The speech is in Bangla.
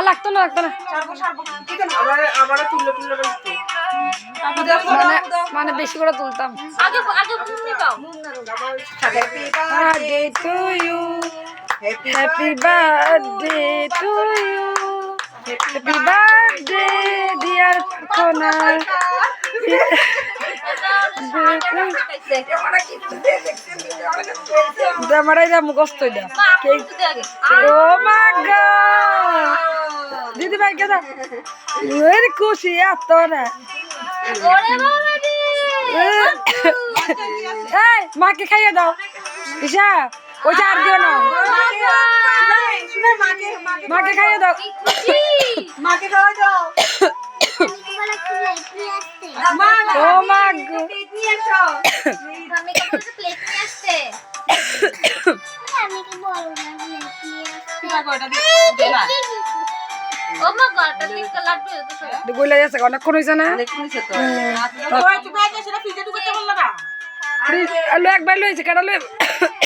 লাগতো না মানে বেশি করে তুলতাম। Happy birthday to you. Happy birthday dear Kona. Damarai da mugosto da. Oh my god. Didi bhai keda? Very খুশি এতো না। এই মাকে খাইয়ে দাও। ঈশা ওই চার দিও না। মাকে খাইয়ে দাও। মাকে খাওয়া দাও। ও মা গো। প্লেট নিয়ে এসো। আমি কাছে প্লেট নিয়ে আসতে। আমি কি বলবো না প্লেট নিয়ে আসতে। বাবাটা দে না। ও মা গো এটা দিকে লাড্ডু তো সব। গইলা যাচ্ছে অনেকক্ষণ হইছে না? অনেকক্ষণ হইছে তো। ওই তুমি আগে সেটা ফ্রিজে ঢুকাতে বললা না। ফ্রিজ আলো একবার লইছে কেডা লই।